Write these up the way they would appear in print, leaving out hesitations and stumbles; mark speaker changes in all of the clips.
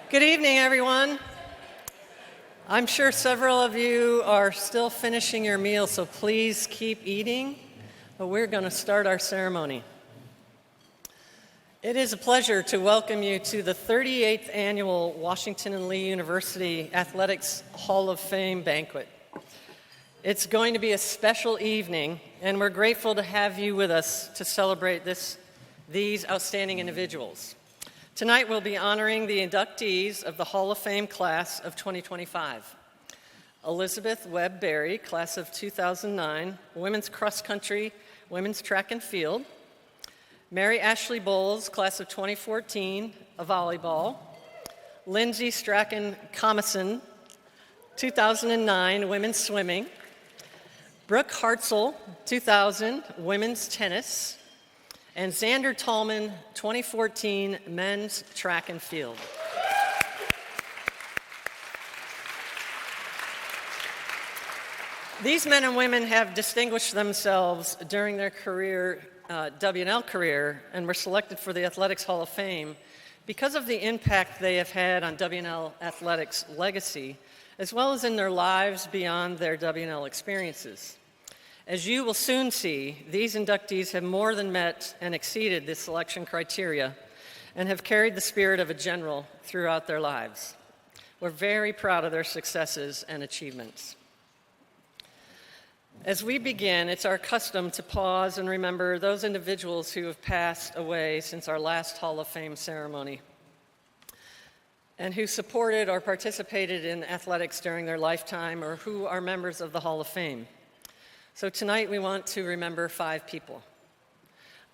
Speaker 1: Good evening, everyone. I'm sure several of you are still finishing your meal, so please keep eating, but we're going to start our ceremony. It is a pleasure to welcome you to the 38th Annual Washington and Lee University Athletics Hall of Fame banquet. It's going to be a special evening, and we're grateful to have you with us to celebrate these outstanding individuals. Tonight we'll be honoring the inductees of the Hall of Fame class of 2025. Elizabeth Webb Berry, class of 2009, women's cross country, women's track and field. Mary Ashley Bowles, class of 2014, volleyball. Lindsay Strachan-Comison, 2009, women's swimming. Brooke Hartzell, 2000, women's tennis. And Xander Tallman, 2014, men's track and field. These men and women have distinguished themselves during their W&L career, and were selected for the Athletics Hall of Fame because of the impact they have had on W&L athletics legacy, as well as in their lives beyond their W&L experiences. As you will soon see, these inductees have more than met and exceeded the selection criteria and have carried the spirit of a general throughout their lives. We're very proud of their successes and achievements. As we begin, it's our custom to pause and remember those individuals who have passed away since our last Hall of Fame ceremony and who supported or participated in athletics during their lifetime or who are members of the Hall of Fame. So tonight we want to remember 5 people.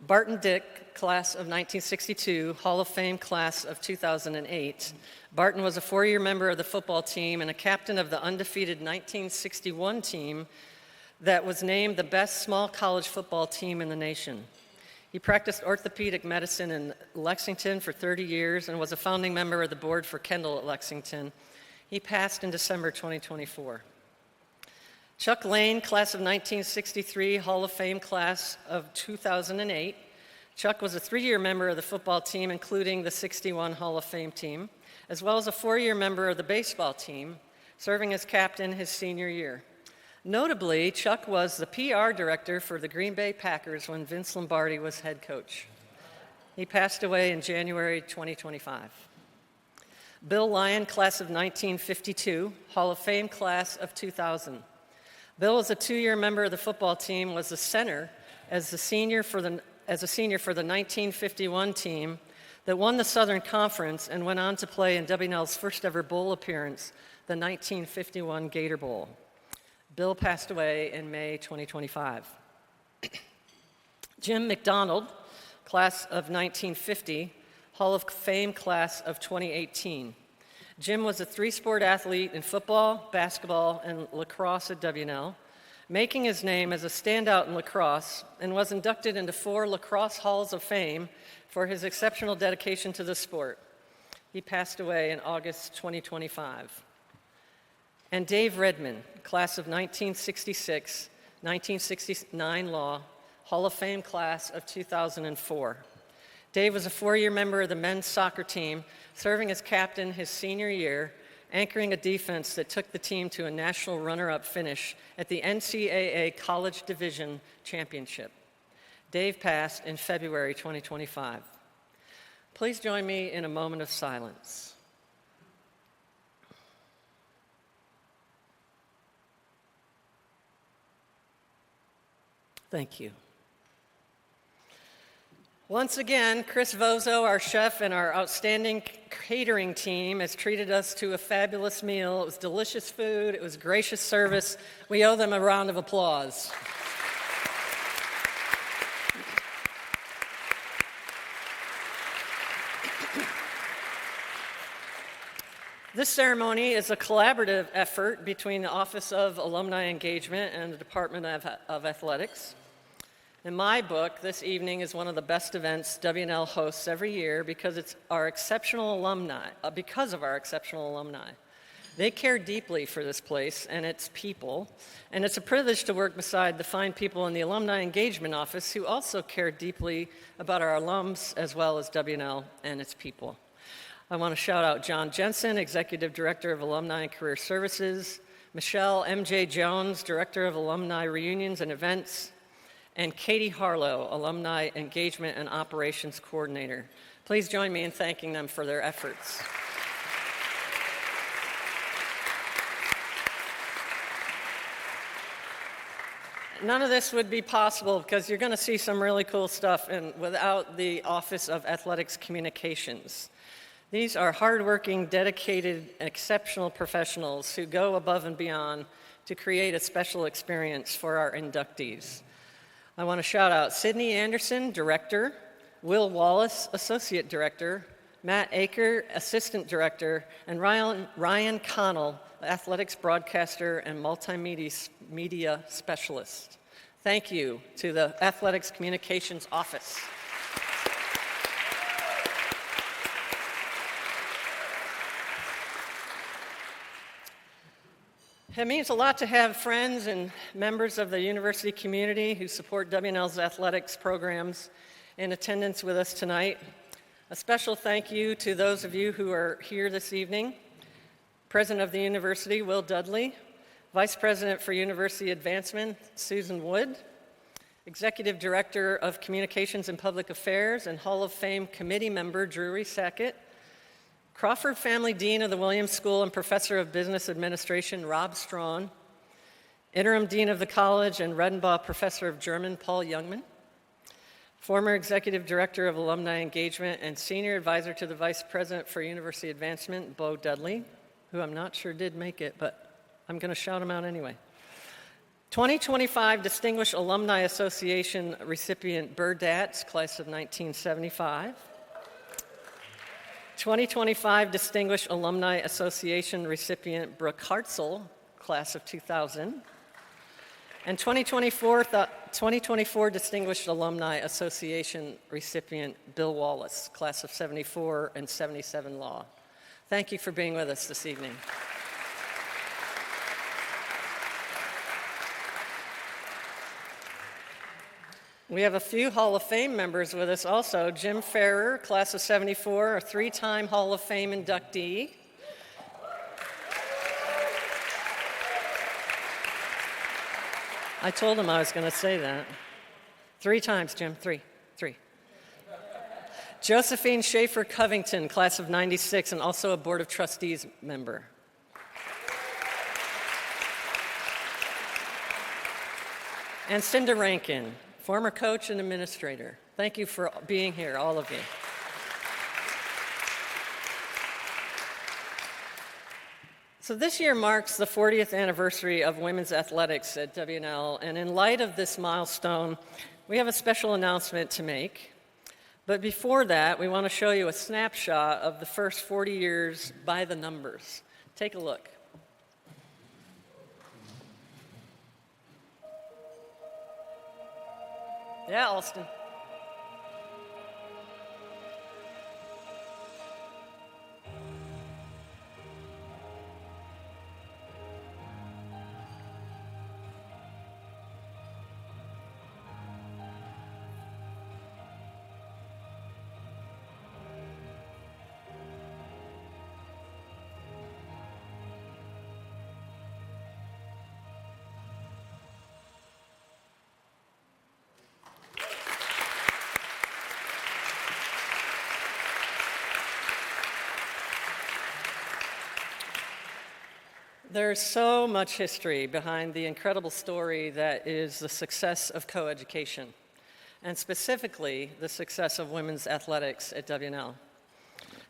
Speaker 1: Barton Dick, class of 1962, Hall of Fame class of 2008. Barton was a 4-year member of the football team and a captain of the undefeated 1961 team that was named the best small college football team in the nation. He practiced orthopedic medicine in Lexington for 30 years and was a founding member of the board for Kendall at Lexington. He passed in December 2024. Chuck Lane, class of 1963, Hall of Fame class of 2008. Chuck was a 3-year member of the football team, including the 61 Hall of Fame team, as well as a 4-year member of the baseball team, serving as captain his senior year. Notably, Chuck was the PR director for the Green Bay Packers when Vince Lombardi was head coach. He passed away in January 2025. Bill Lyon, class of 1952, Hall of Fame class of 2000. Bill was a 2-year member of the football team, was the center as a senior for the 1951 team that won the Southern Conference and went on to play in W&L's first ever bowl appearance, the 1951 Gator Bowl. Bill passed away in May 2025. Jim McDonald, class of 1950, Hall of Fame class of 2018. Jim was a 3-sport athlete in football, basketball, and lacrosse at W&L, making his name as a standout in lacrosse, and was inducted into 4 lacrosse halls of fame for his exceptional dedication to the sport. He passed away in August 2025. And Dave Redman, class of 1966, 1969 law, Hall of Fame class of 2004. Dave was a 4-year member of the men's soccer team, serving as captain his senior year, anchoring a defense that took the team to a national runner-up finish at the NCAA College Division Championship. Dave passed in February 2025. Please join me in a moment of silence. Thank you. Once again, Chris Vozo, our chef and our outstanding catering team, has treated us to a fabulous meal. It was delicious food. It was gracious service. We owe them a round of applause. This ceremony is a collaborative effort between the Office of Alumni Engagement and the Department of Athletics. In my book, this evening is one of the best events W&L hosts every year because of our exceptional alumni. They care deeply for this place and its people, and it's a privilege to work beside the fine people in the Alumni Engagement Office who also care deeply about our alums as well as W&L and its people. I want to shout out John Jensen, Executive Director of Alumni and Career Services, Michelle M.J. Jones, Director of Alumni Reunions and Events, and Katie Harlow, Alumni Engagement and Operations Coordinator. Please join me in thanking them for their efforts. None of this would be possible because you're going to see some really cool stuff without the Office of Athletics Communications. These are hardworking, dedicated, exceptional professionals who go above and beyond to create a special experience for our inductees. I want to shout out Sydney Anderson, Director, Will Wallace, Associate Director, Matt Aker, Assistant Director, and Ryan Connell, Athletics Broadcaster and Multimedia Specialist. Thank you to the Athletics Communications Office. It means a lot to have friends and members of the university community who support W&L's athletics programs in attendance with us tonight. A special thank you to those of you who are here this evening. President of the university, Will Dudley, Vice President for University Advancement, Susan Wood, Executive Director of Communications and Public Affairs and Hall of Fame Committee member, Drury Sackett, Crawford Family Dean of the Williams School and Professor of Business Administration, Rob Strawn, Interim Dean of the College and Redenbaugh Professor of German, Paul Youngman, former Executive Director of Alumni Engagement and Senior Advisor to the Vice President for University Advancement, Bo Dudley, who I'm not sure did make it, but I'm going to shout him out anyway. 2025 Distinguished Alumni Association recipient Burr Datz, class of 1975. 2025 Distinguished Alumni Association recipient Brooke Hartzell, class of 2000. And 2024 Distinguished Alumni Association recipient Bill Wallace, class of 74 and 77 law. Thank you for being with us this evening. We have a few Hall of Fame members with us also. Jim Ferrer, class of 74, a three-time Hall of Fame inductee. I told him I was going to say that. 3 times, Jim, three. Josephine Schaefer Covington, class of 96, and also a Board of Trustees member. And Cinda Rankin, former coach and administrator. Thank you for being here, all of you. So this year marks the 40th anniversary of women's athletics at W&L, and in light of this milestone, we have a special announcement to make. But before that, we want to show you a snapshot of the first 40 years by the numbers. Take a look. Yeah, Alston. There's so much history behind the incredible story that is the success of coeducation, and specifically the success of women's athletics at W&L.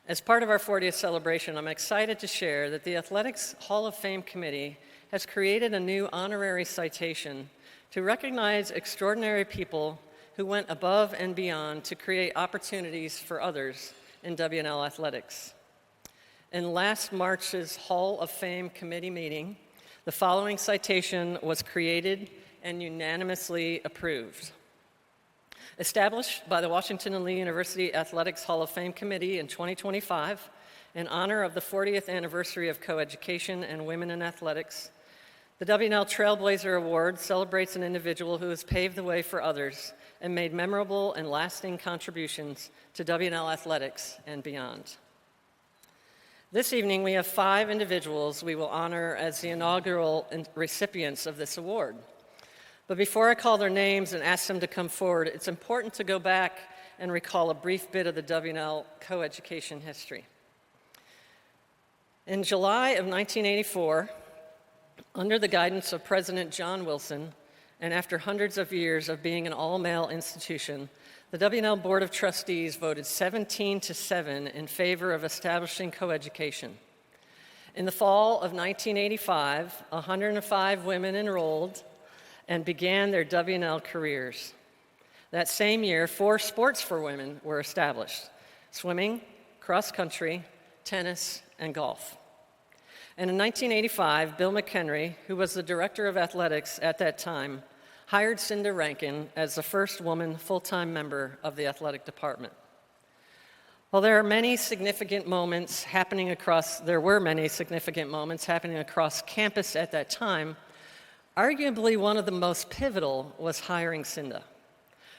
Speaker 1: As part of our 40th celebration, I'm excited to share that the Athletics Hall of Fame Committee has created a new honorary citation to recognize extraordinary people who went above and beyond to create opportunities for others in W&L athletics. In last March's Hall of Fame committee meeting, the following citation was created and unanimously approved. Established by the Washington and Lee University Athletics Hall of Fame Committee in 2025, in honor of the 40th anniversary of coeducation and women in athletics, the W&L Trailblazer Award celebrates an individual who has paved the way for others and made memorable and lasting contributions to W&L athletics and beyond. This evening, we have 5 individuals we will honor as the inaugural recipients of this award. But before I call their names and ask them to come forward, it's important to go back and recall a brief bit of the W&L coeducation history. In July of 1984, under the guidance of President John Wilson, and after hundreds of years of being an all-male institution, the W&L Board of Trustees voted 17-7 in favor of establishing coeducation. In the fall of 1985, 105 women enrolled and began their W&L careers. That same year, 4 sports for women were established: swimming, cross-country, tennis, and golf. And in 1985, Bill McHenry, who was the director of athletics at that time, hired Cinda Rankin as the first woman full-time member of the athletic department. While there were many significant moments happening across campus at that time, arguably one of the most pivotal was hiring Cinda.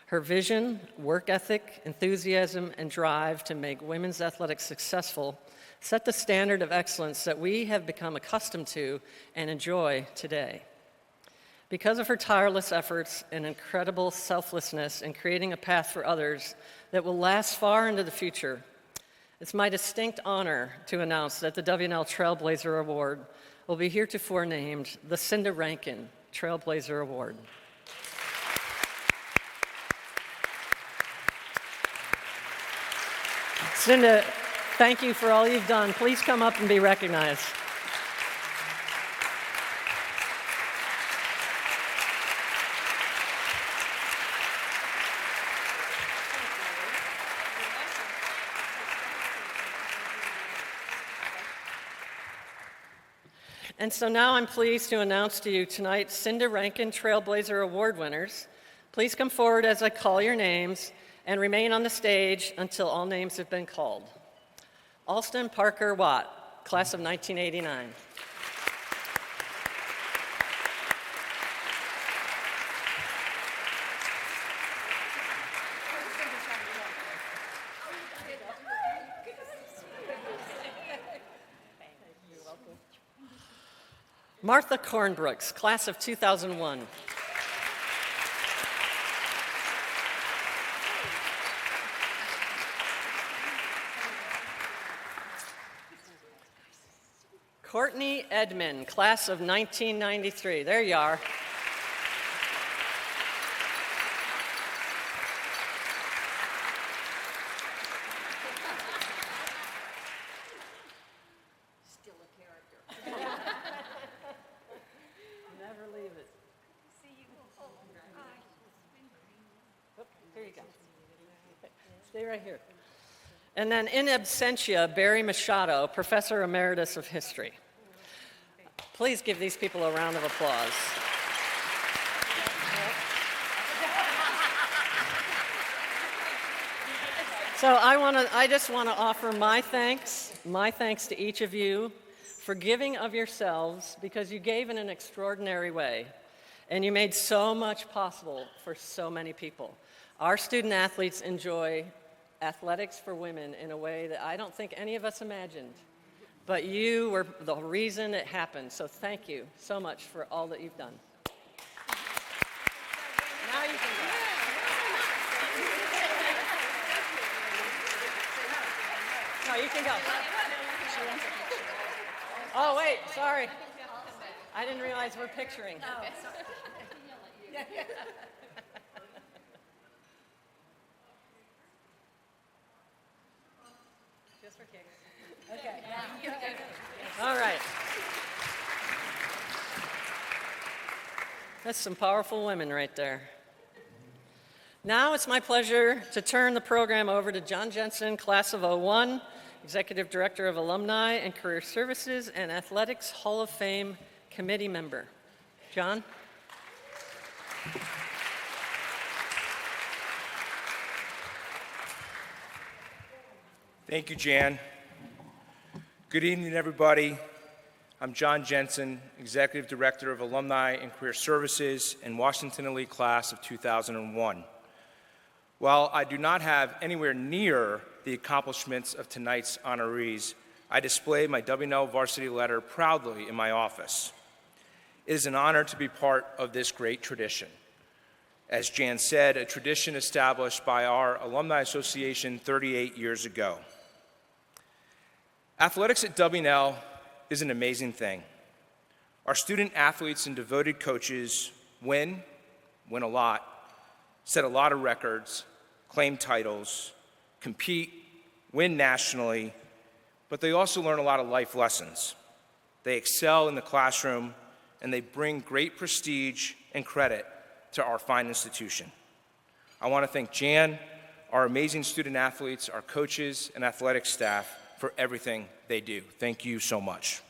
Speaker 1: Her vision, work ethic, enthusiasm, and drive to make women's athletics successful set the standard of excellence that we have become accustomed to and enjoy today. Because of her tireless efforts and incredible selflessness in creating a path for others that will last far into the future, it's my distinct honor to announce that the W&L Trailblazer Award will be heretofore named the Cinda Rankin Trailblazer Award. Cinda, thank you for all you've done. Please come up and be recognized. And so now I'm pleased to announce to you tonight's Cinda Rankin Trailblazer Award winners. Please come forward as I call your names and remain on the stage until all names have been called. Alston Parker Watt, class of 1989. Martha Cornbrooks, class of 2001. Courtney Edmond, class of 1993. There you are.
Speaker 2: Still a character.
Speaker 1: Never leave it.
Speaker 2: See you. Oh,
Speaker 1: Oh, here you go. Stay right here. And then in absentia, Barry Machado, Professor Emeritus of History. Please give these people a round of applause. So I just want to offer my thanks to each of you for giving of yourselves, because you gave in an extraordinary way, and you made so much possible for so many people. Our student athletes enjoy athletics for women in a way that I don't think any of us imagined. But you were the reason it happened. So thank you so much for all that you've done. Now you can go. No, you can go. Oh, wait, sorry. I didn't realize we're picturing.
Speaker 2: Oh, sorry.
Speaker 1: Just for kicks. Okay. All right. That's some powerful women right there. Now it's my pleasure to turn the program over to John Jensen, class of 01, Executive Director of Alumni and Career Services and Athletics Hall of Fame Committee member. John?
Speaker 3: Thank you, Jan. Good evening, everybody. I'm John Jensen, Executive Director of Alumni and Career Services and Washington Elite Class of 2001. While I do not have anywhere near the accomplishments of tonight's honorees, I display my W&L varsity letter proudly in my office. It is an honor to be part of this great tradition. As Jan said, a tradition established by our Alumni Association 38 years ago. Athletics at W&L is an amazing thing. Our student athletes and devoted coaches win a lot, set a lot of records, claim titles, compete, win nationally, but they also learn a lot of life lessons. They excel in the classroom, and they bring great prestige and credit to our fine institution. I want to thank Jan, our amazing student athletes, our coaches, and athletic staff for everything they do. Thank you so much.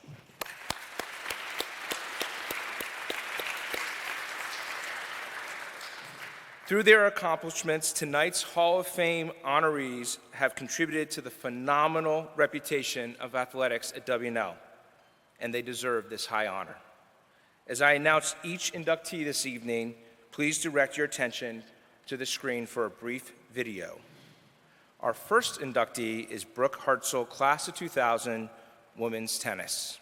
Speaker 3: Through their accomplishments, tonight's Hall of Fame honorees have contributed to the phenomenal reputation of athletics at W&L, and they deserve this high honor. As I announce each inductee this evening, please direct your attention to the screen for a brief video. Our first inductee is Brooke Hartzell, Class of 2000, Women's Tennis.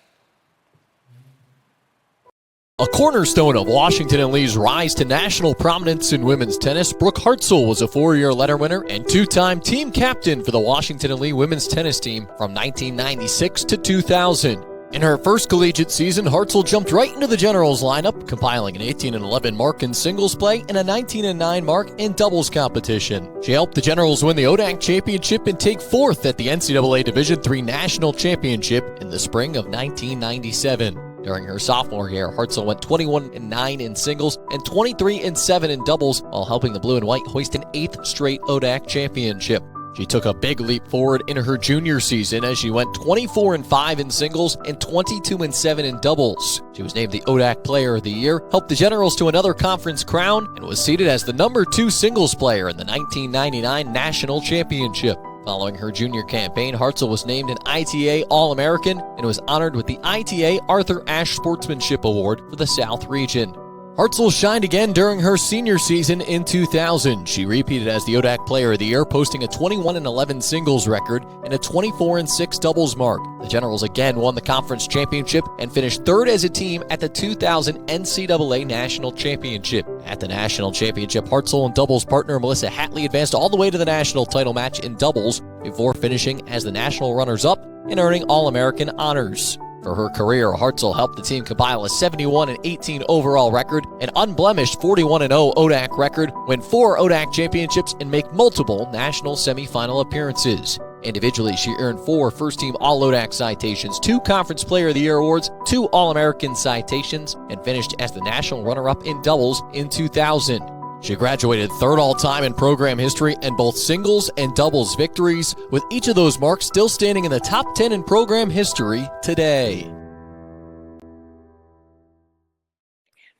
Speaker 4: A cornerstone of Washington and Lee's rise to national prominence in women's tennis, Brooke Hartzell was a 4-year letter winner and 2-time team captain for the Washington and Lee women's tennis team from 1996 to 2000. In her first collegiate season, Hartzell jumped right into the Generals lineup, compiling an 18-11 mark in singles play and a 19-9 mark in doubles competition. She helped the Generals win the ODAC championship and take fourth at the NCAA Division III National Championship in the spring of 1997. During her sophomore year, Hartzell went 21-9 in singles and 23-7 in doubles, while helping the blue and white hoist an 8th straight ODAC championship. She took a big leap forward in her junior season as she went 24-5 in singles and 22-7 in doubles. She was named the ODAC Player of the Year, helped the Generals to another conference crown, and was seated as the number 2 singles player in the 1999 National Championship. Following her junior campaign, Hartzell was named an ITA All-American and was honored with the ITA Arthur Ashe Sportsmanship Award for the South Region. Hartzell shined again during her senior season in 2000. She repeated as the ODAC Player of the Year, posting a 21-11 singles record and a 24-6 doubles mark. The Generals again won the conference championship and finished third as a team at the 2000 NCAA National Championship. At the National Championship, Hartzell and doubles partner Melissa Hatley advanced all the way to the national title match in doubles before finishing as the national runners-up and earning All-American honors. For her career, Hartzell helped the team compile a 71-18 overall record, an unblemished 41-0 ODAC record, win 4 ODAC championships, and make multiple national semifinal appearances. Individually, she earned 4 first-team All-ODAC citations, 2 Conference Player of the Year awards, 2 All-American citations, and finished as the national runner-up in doubles in 2000. She graduated third all-time in program history in both singles and doubles victories, with each of those marks still standing in the top 10 in program history today.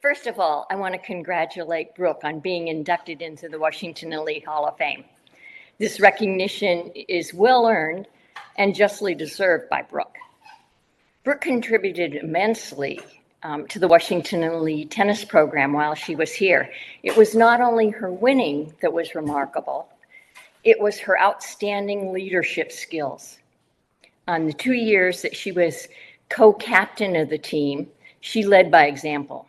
Speaker 2: First of all, I want to congratulate Brooke on being inducted into the Washington and Lee Hall of Fame. This recognition is well earned and justly deserved by Brooke. Brooke contributed immensely to the Washington and Lee tennis program while she was here. It was not only her winning that was remarkable, it was her outstanding leadership skills. On the 2 years that she was co-captain of the team, she led by example.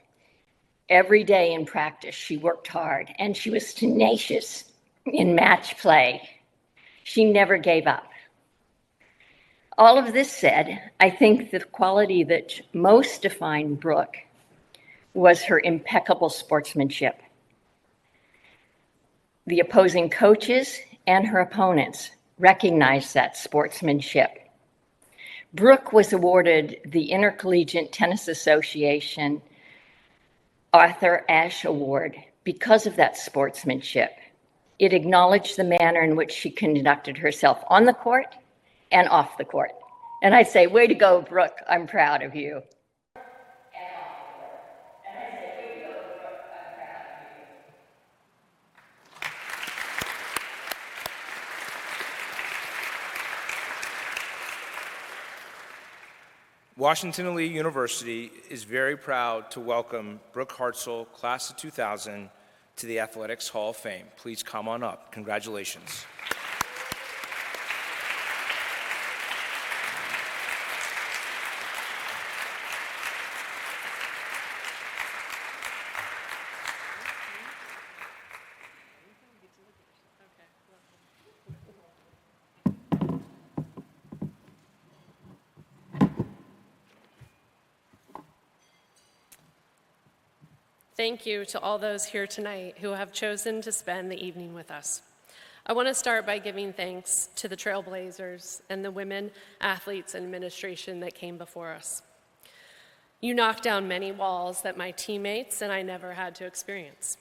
Speaker 2: Every day in practice, she worked hard, and she was tenacious in match play. She never gave up. All of this said, I think the quality that most defined Brooke was her impeccable sportsmanship. The opposing coaches and her opponents recognized that sportsmanship. Brooke was awarded the Intercollegiate Tennis Association Arthur Ashe Award because of that sportsmanship. It acknowledged the manner in which she conducted herself on the court and off the court. And I say, way to go, Brooke, I'm proud of you.
Speaker 3: Washington and Lee University is very proud to welcome Brooke Hartzell, Class of 2000, to the Athletics Hall of Fame. Please come on up. Congratulations.
Speaker 5: Thank you to all those here tonight who have chosen to spend the evening with us. I want to start by giving thanks to the Trailblazers and the women athletes and administration that came before us. You knocked down many walls that my teammates and I never had to experience.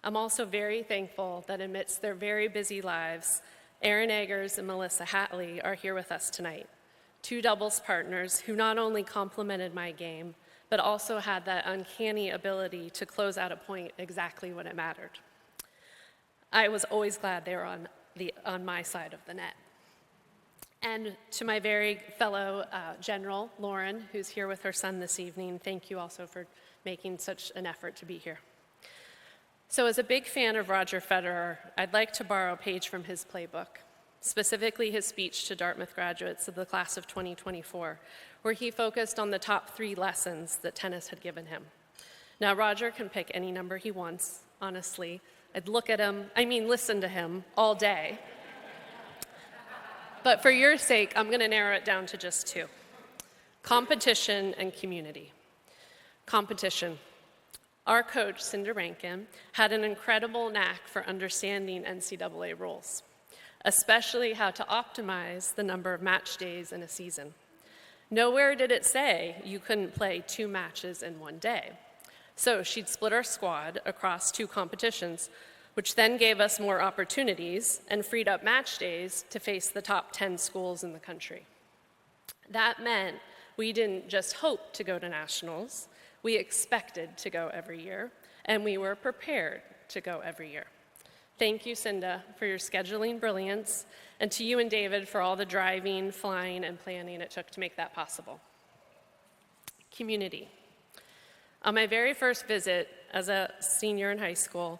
Speaker 5: I'm also very thankful that amidst their very busy lives, Erin Eggers and Melissa Hatley are here with us tonight, two doubles partners who not only complemented my game, but also had that uncanny ability to close out a point exactly when it mattered. I was always glad they were on my side of the net. And to my very fellow general, Lauren, who's here with her son this evening, thank you also for making such an effort to be here. So as a big fan of Roger Federer, I'd like to borrow a page from his playbook, specifically his speech to Dartmouth graduates of the class of 2024, where he focused on the top 3 lessons that tennis had given him. Now, Roger can pick any number he wants, honestly. I'd listen to him all day. But for your sake, I'm going to narrow it down to just 2. Competition and community. Competition. Our coach, Cinda Rankin, had an incredible knack for understanding NCAA rules, especially how to optimize the number of match days in a season. Nowhere did it say you couldn't play 2 matches in one day. So she'd split our squad across 2 competitions, which then gave us more opportunities and freed up match days to face the top 10 schools in the country. That meant we didn't just hope to go to nationals, we expected to go every year, and we were prepared to go every year. Thank you, Cinda, for your scheduling brilliance, and to you and David for all the driving, flying, and planning it took to make that possible. Community. On my very first visit as a senior in high school,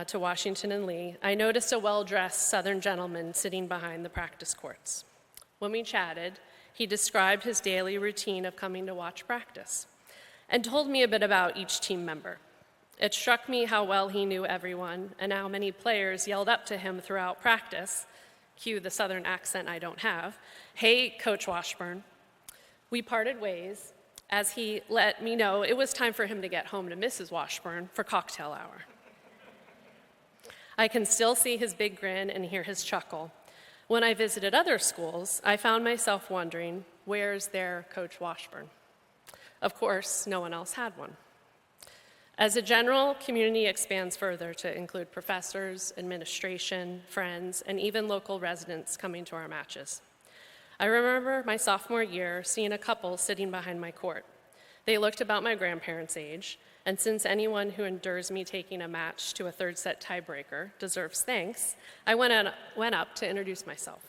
Speaker 5: to Washington and Lee, I noticed a well-dressed Southern gentleman sitting behind the practice courts. When we chatted, he described his daily routine of coming to watch practice and told me a bit about each team member. It struck me how well he knew everyone and how many players yelled up to him throughout practice, cue the Southern accent I don't have, "Hey, Coach Washburn." We parted ways as he let me know it was time for him to get home to Mrs. Washburn for cocktail hour. I can still see his big grin and hear his chuckle. When I visited other schools, I found myself wondering, where's their Coach Washburn? Of course, no one else had one. As a general, community expands further to include professors, administration, friends, and even local residents coming to our matches. I remember my sophomore year seeing a couple sitting behind my court. They looked about my grandparents' age, and since anyone who endures me taking a match to a third set tiebreaker deserves thanks, I went up to introduce myself.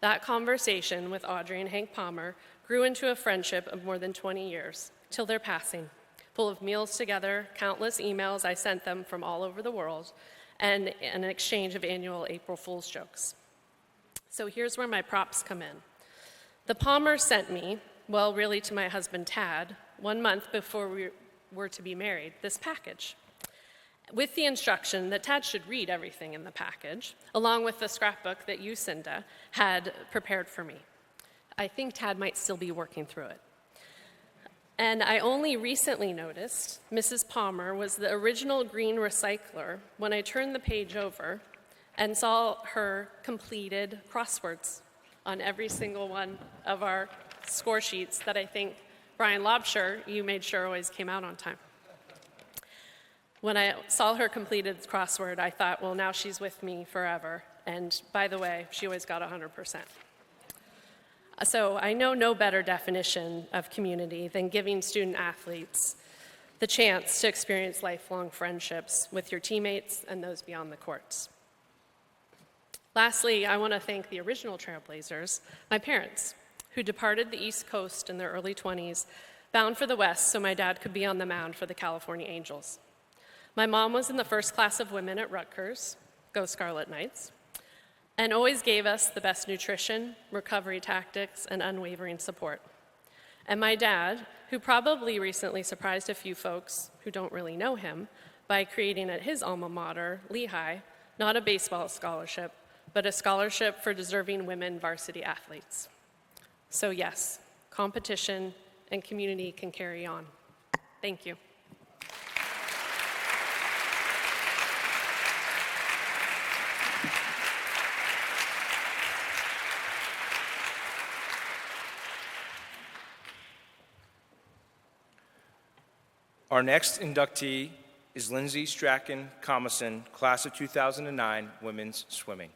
Speaker 5: That conversation with Audrey and Hank Palmer grew into a friendship of more than 20 years, till their passing, full of meals together, countless emails I sent them from all over the world, and an exchange of annual April Fool's jokes. So here's where my props come in. The Palmers sent me, well, really to my husband Tad, 1 month before we were to be married, this package, with the instruction that Tad should read everything in the package, along with the scrapbook that you, Cinda, had prepared for me. I think Tad might still be working through it. And I only recently noticed Mrs. Palmer was the original green recycler when I turned the page over and saw her completed crosswords on every single one of our score sheets that I think Brian Lobsher, you made sure always came out on time. When I saw her completed crossword, I thought, well, now she's with me forever. And by the way, she always got 100%. So I know no better definition of community than giving student athletes the chance to experience lifelong friendships with your teammates and those beyond the courts. Lastly, I want to thank the original Trailblazers, my parents, who departed the East Coast in their early 20s, bound for the West so my dad could be on the mound for the California Angels. My mom was in the first class of women at Rutgers, go Scarlet Knights, and always gave us the best nutrition, recovery tactics, and unwavering support. And my dad, who probably recently surprised a few folks who don't really know him by creating at his alma mater, Lehigh, not a baseball scholarship, but a scholarship for deserving women varsity athletes. So yes, competition and community can carry on. Thank you.
Speaker 3: Our next inductee is Lindsay Strachan-Comason, class of 2009, women's swimming.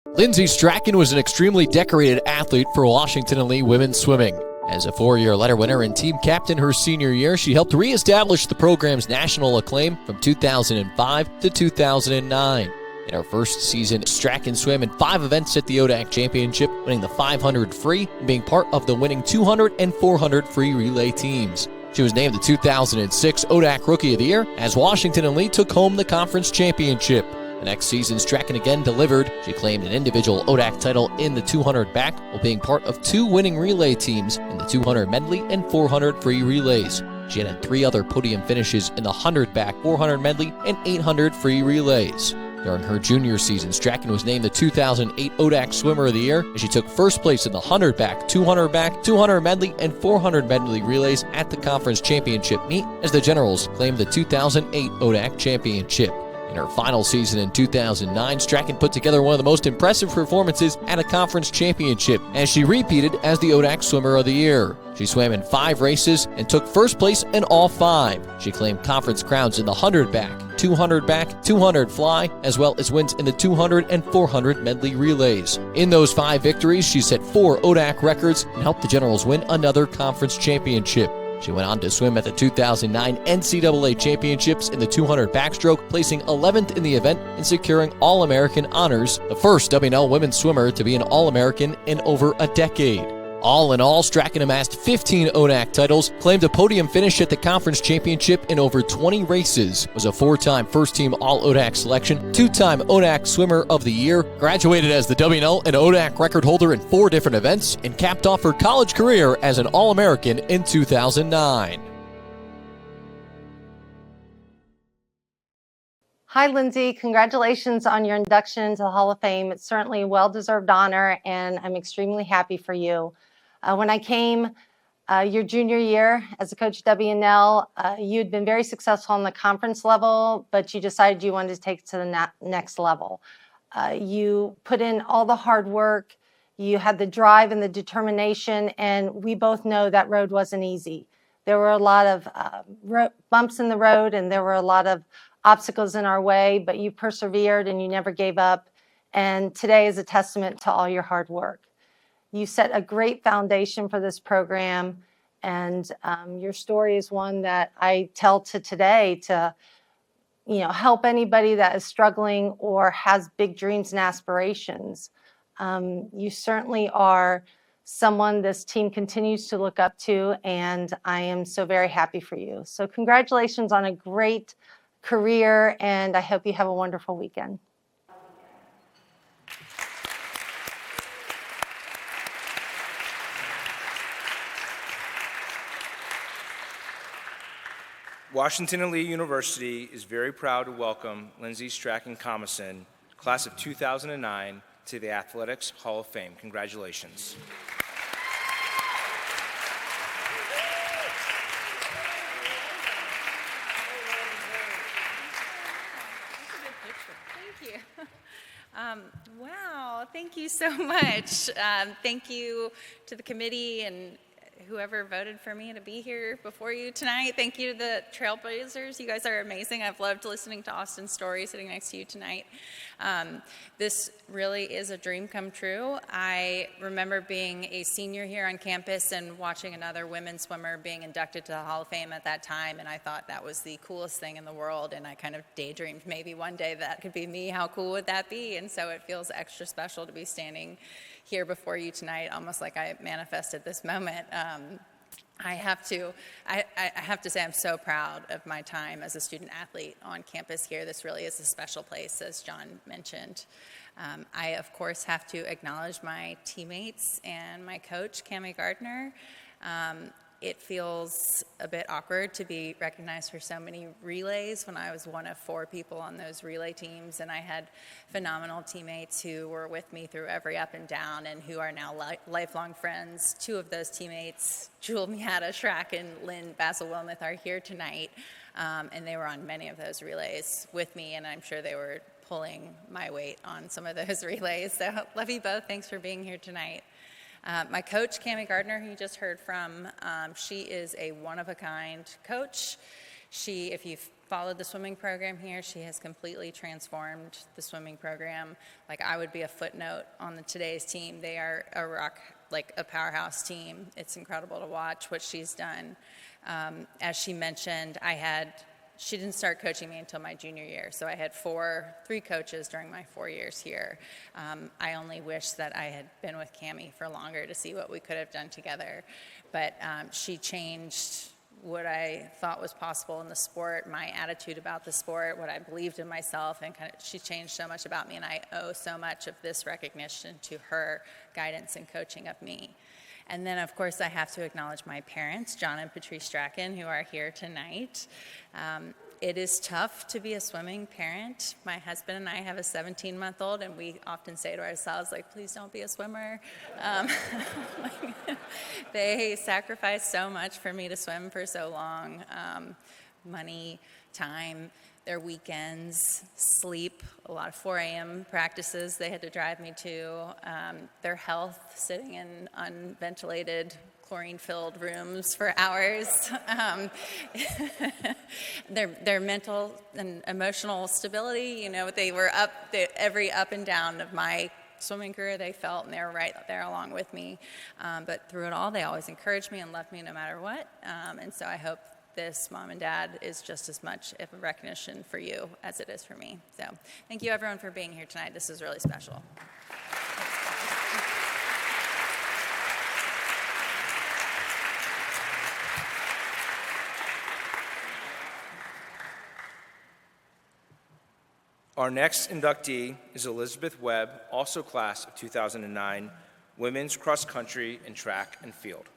Speaker 4: Lindsay Strachan was an extremely decorated athlete for Washington and Lee women's swimming. As a four-year letter winner and team captain her senior year, she helped reestablish the program's national acclaim from 2005 to 2009. In her first season, Strachan swam in 5 events at the ODAC Championship, winning the 500 free and being part of the winning 200 and 400 free relay teams. She was named the 2006 ODAC Rookie of the Year as Washington and Lee took home the conference championship. The next season, Strachan again delivered. She claimed an individual ODAC title in the 200 back while being part of 2 winning relay teams in the 200 medley and 400 free relays. She had 3 other podium finishes in the 100 back, 400 medley, and 800 free relays. During her junior season, Strachan was named the 2008 ODAC Swimmer of the Year as she took first place in the 100 back, 200 medley, and 400 medley relays at the conference championship meet as the Generals claimed the 2008 ODAC Championship. In her final season in 2009, Strachan put together one of the most impressive performances at a conference championship as she repeated as the ODAC Swimmer of the Year. She swam in 5 races and took first place in all 5. She claimed conference crowns in the 100 back, 200 fly, as well as wins in the 200 and 400 medley relays. In those 5 victories, she set 4 ODAC records and helped the Generals win another conference championship. She went on to swim at the 2009 NCAA Championships in the 200 backstroke, placing 11th in the event and securing All-American honors, the first WNL women's swimmer to be an All-American in over a decade. All in all, Strachan amassed 15 ODAC titles, claimed a podium finish at the conference championship in over 20 races, was a 4-time first-team All-ODAC selection, 2-time ODAC Swimmer of the Year, graduated as the WNL and ODAC record holder in 4 different events, and capped off her college career as an All-American in 2009.
Speaker 6: Hi, Lindsay. Congratulations on your induction to the Hall of Fame. It's certainly a well-deserved honor, and I'm extremely happy for you. When I came your junior year as a coach at WNL, you'd been very successful on the conference level, but you decided you wanted to take it to the next level. You put in all the hard work, you had the drive and the determination, and we both know that road wasn't easy. There were a lot of bumps in the road, and there were a lot of obstacles in our way, but you persevered and you never gave up. And today is a testament to all your hard work. You set a great foundation for this program, and your story is one that I tell to today to, help anybody that is struggling or has big dreams and aspirations. You certainly are someone this team continues to look up to, and I am so very happy for you. So congratulations on a great career, and I hope you have a wonderful weekend.
Speaker 3: Washington and Lee University is very proud to welcome Lindsay Strachan-Comason, class of 2009, to the Athletics Hall of Fame. Congratulations.
Speaker 7: Thank you. Wow, thank you so much. Thank you to the committee and whoever voted for me to be here before you tonight. Thank you to the Trailblazers. You guys are amazing. I've loved listening to Austin's story sitting next to you tonight. This really is a dream come true. I remember being a senior here on campus and watching another women's swimmer being inducted to the Hall of Fame at that time, and I thought that was the coolest thing in the world, and I kind of daydreamed maybe one day that could be me. How cool would that be? And so it feels extra special to be standing here before you tonight, almost like I manifested this moment. I have to say I'm so proud of my time as a student athlete on campus here. This really is a special place, as John mentioned. I, of course, have to acknowledge my teammates and my coach, Cammie Gardner. It feels a bit awkward to be recognized for so many relays when I was one of 4 people on those relay teams, and I had phenomenal teammates who were with me through every up and down and who are now lifelong friends. 2 of those teammates, Jewel Miata Schrack and Lynn Basil-Wilmuth, are here tonight, and they were on many of those relays with me, and I'm sure they were pulling my weight on some of those relays. So love you both. Thanks for being here tonight. My coach, Cammie Gardner, who you just heard from, she is a one-of-a-kind coach. If you've followed the swimming program here, she has completely transformed the swimming program. Like, I would be a footnote on today's team. They are a powerhouse team. It's incredible to watch what she's done. As she mentioned, she didn't start coaching me until my junior year, so I had three coaches during my 4 years here. I only wish that I had been with Cammie for longer to see what we could have done together. But she changed what I thought was possible in the sport, my attitude about the sport, what I believed in myself, and she changed so much about me, and I owe so much of this recognition to her guidance and coaching of me. And then, of course, I have to acknowledge my parents, John and Patrice Strachan, who are here tonight. It is tough to be a swimming parent. My husband and I have a 17-month-old, and we often say to ourselves, like, please don't be a swimmer. They sacrificed so much for me to swim for so long. Money, time, their weekends, sleep, a lot of 4 a.m. practices they had to drive me to, their health, sitting in unventilated, chlorine-filled rooms for hours, their mental and emotional stability. They were every up and down of my swimming career they felt, and they were right there along with me. But through it all, they always encouraged me and loved me no matter what. And so I hope this, Mom and Dad, is just as much of a recognition for you as it is for me. So thank you, everyone, for being here tonight. This is really special.
Speaker 3: Our next inductee is Elizabeth Webb, also class of 2009, women's cross country and track and field.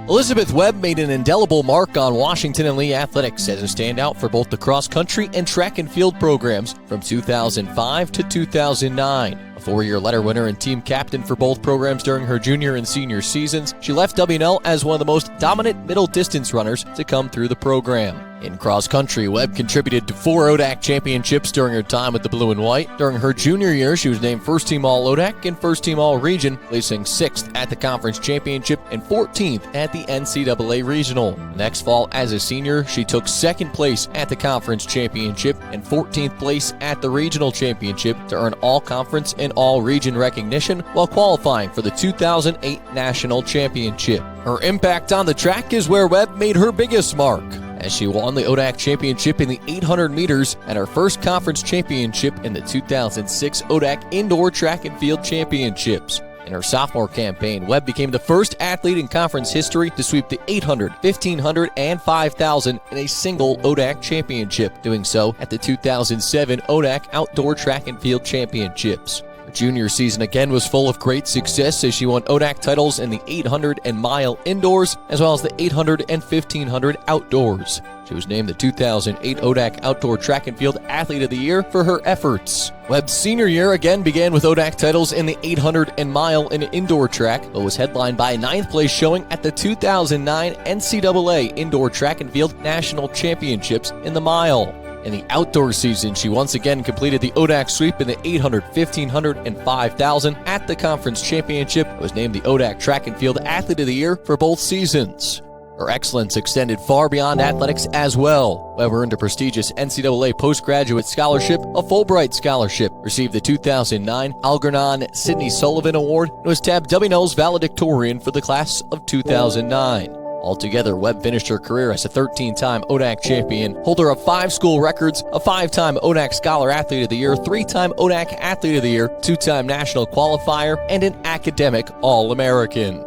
Speaker 4: Elizabeth Webb made an indelible mark on Washington and Lee athletics as a standout for both the cross country and track and field programs from 2005 to 2009. A 4-year letter winner and team captain for both programs during her junior and senior seasons, she left W&L as one of the most dominant middle distance runners to come through the program. In cross country, Webb contributed to 4 ODAC championships during her time with the Blue and White. During her junior year, she was named First Team All-ODAC and First Team All-Region, placing 6th at the conference championship and 14th at the NCAA Regional. Next fall, as a senior, she took 2nd place at the conference championship and 14th place at the regional championship to earn all-conference and all-region recognition while qualifying for the 2008 national championship. Her impact on the track is where Webb made her biggest mark, as she won the ODAC championship in the 800 meters and her first conference championship in the 2006 ODAC Indoor Track and Field Championships. In her sophomore campaign, Webb became the first athlete in conference history to sweep the 800, 1500, and 5000 in a single ODAC championship, doing so at the 2007 ODAC Outdoor Track and Field Championships. Her junior season again was full of great success as she won ODAC titles in the 800 and mile indoors, as well as the 800 and 1500 outdoors. She was named the 2008 ODAC Outdoor Track and Field Athlete of the Year for her efforts. Webb's senior year again began with ODAC titles in the 800 and mile and indoor track, but was headlined by a 9th place showing at the 2009 NCAA Indoor Track and Field National Championships in the mile. In the outdoor season, she once again completed the ODAC sweep in the 800, 1500, and 5000 at the conference championship and was named the ODAC Track and Field Athlete of the Year for both seasons. Her excellence extended far beyond athletics as well. Webb earned a prestigious NCAA postgraduate scholarship, a Fulbright scholarship, received the 2009 Algernon Sidney Sullivan Award, and was tabbed W&L's valedictorian for the class of 2009. Altogether, Webb finished her career as a 13-time ODAC champion, holder of 5 school records, a 5-time ODAC Scholar Athlete of the Year, 3-time ODAC Athlete of the Year, 2-time National Qualifier, and an academic All-American.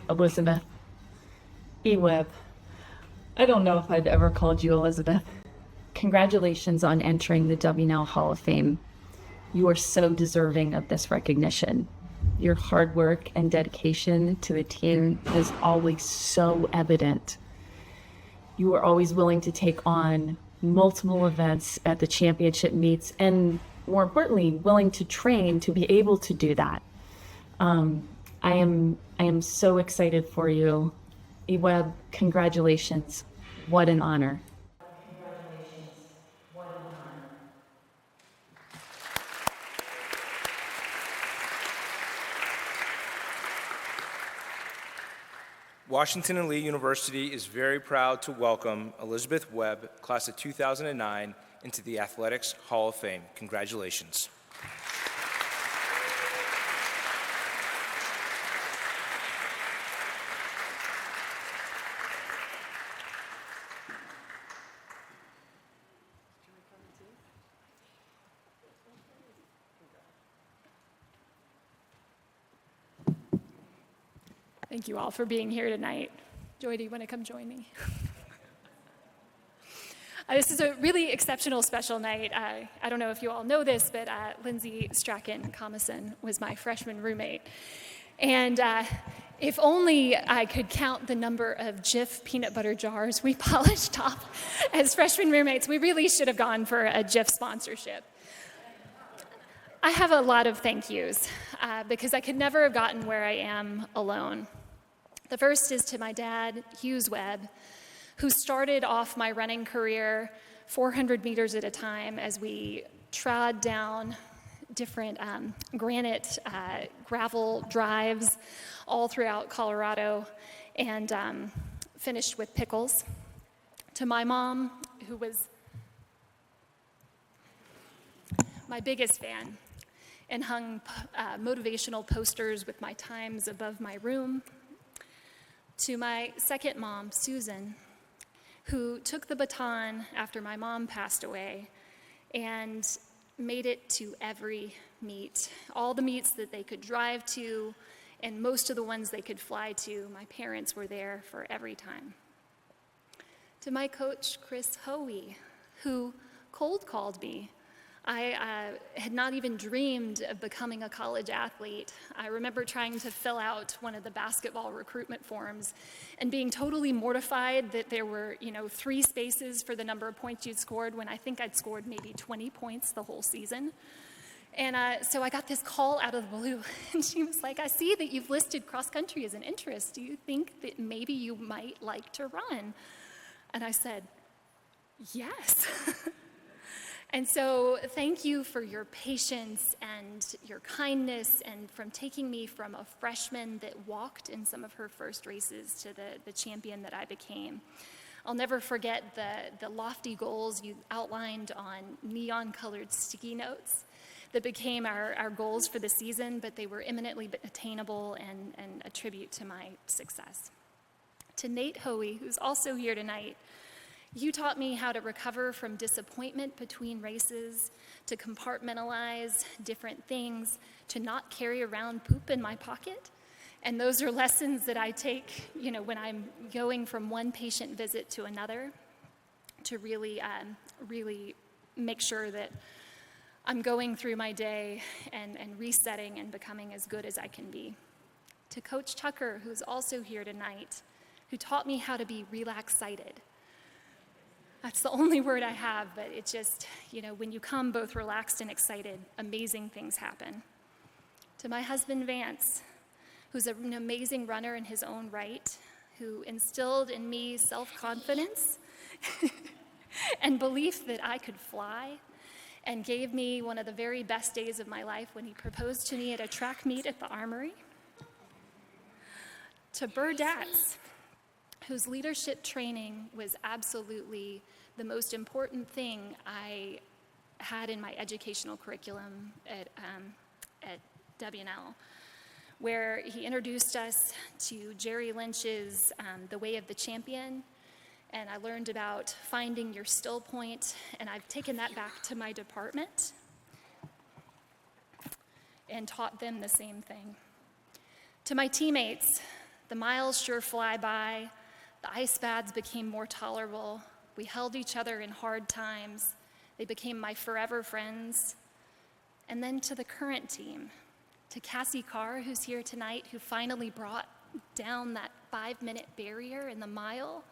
Speaker 8: Elizabeth E. Webb. I don't know if I've ever called you Elizabeth. Congratulations on entering the W&L Hall of Fame. You are so deserving of this recognition. Your hard work and dedication to the team is always so evident. You are always willing to take on multiple events at the championship meets and, more importantly, willing to train to be able to do that. I am so excited for you. E. Webb, congratulations. What an honor.
Speaker 3: Washington and Lee University is very proud to welcome Elizabeth Webb, class of 2009, into the Athletics Hall of Fame. Congratulations.
Speaker 9: Thank you all for being here tonight. Joy, do you want to come join me? This is a really exceptional, special night. I don't know if you all know this, but Lindsay Strachan-Comison was my freshman roommate. And if only I could count the number of Jif peanut butter jars we polished off as freshman roommates. We really should have gone for a Jif sponsorship. I have a lot of thank yous because I could never have gotten where I am alone. The first is to my dad, Hughes Webb, who started off my running career 400 meters at a time as we trod down different granite gravel drives all throughout Colorado and finished with pickles. To my mom, who was my biggest fan and hung motivational posters with my times above my room. To my second mom, Susan, who took the baton after my mom passed away and made it to every meet. All the meets that they could drive to, and most of the ones they could fly to, my parents were there for every time. To my coach, Chris Hoey, who cold called me. I had not even dreamed of becoming a college athlete. I remember trying to fill out one of the basketball recruitment forms and being totally mortified that there were, 3 spaces for the number of points you'd scored when I think I'd scored maybe 20 points the whole season. And so I got this call out of the blue, and she was like, I see that you've listed cross country as an interest. Do you think that maybe you might like to run? And I said, yes. And so thank you for your patience and your kindness and from taking me from a freshman that walked in some of her first races to the champion that I became. I'll never forget the lofty goals you outlined on neon-colored sticky notes that became our goals for the season, but they were eminently attainable and a tribute to my success. To Nate Hoey, who's also here tonight, you taught me how to recover from disappointment between races, to compartmentalize different things, to not carry around poop in my pocket. And those are lessons that I take, when I'm going from one patient visit to another to really make sure that I'm going through my day and resetting and becoming as good as I can be. To Coach Tucker, who's also here tonight, who taught me how to be relax-sighted. That's the only word I have, but it just, when you come both relaxed and excited, amazing things happen. To my husband, Vance, who's an amazing runner in his own right, who instilled in me self-confidence and belief that I could fly, and gave me one of the very best days of my life when he proposed to me at a track meet at the Armory. To Burr Datz, whose leadership training was absolutely the most important thing I had in my educational curriculum at WNL, where he introduced us to Jerry Lynch's The Way of the Champion, and I learned about finding your still point, and I've taken that back to my department and taught them the same thing. To my teammates, the miles sure fly by. The ice baths became more tolerable. We held each other in hard times. They became my forever friends. And then to the current team, to Cassie Carr, who's here tonight, who finally brought down that 5-minute barrier in the mile.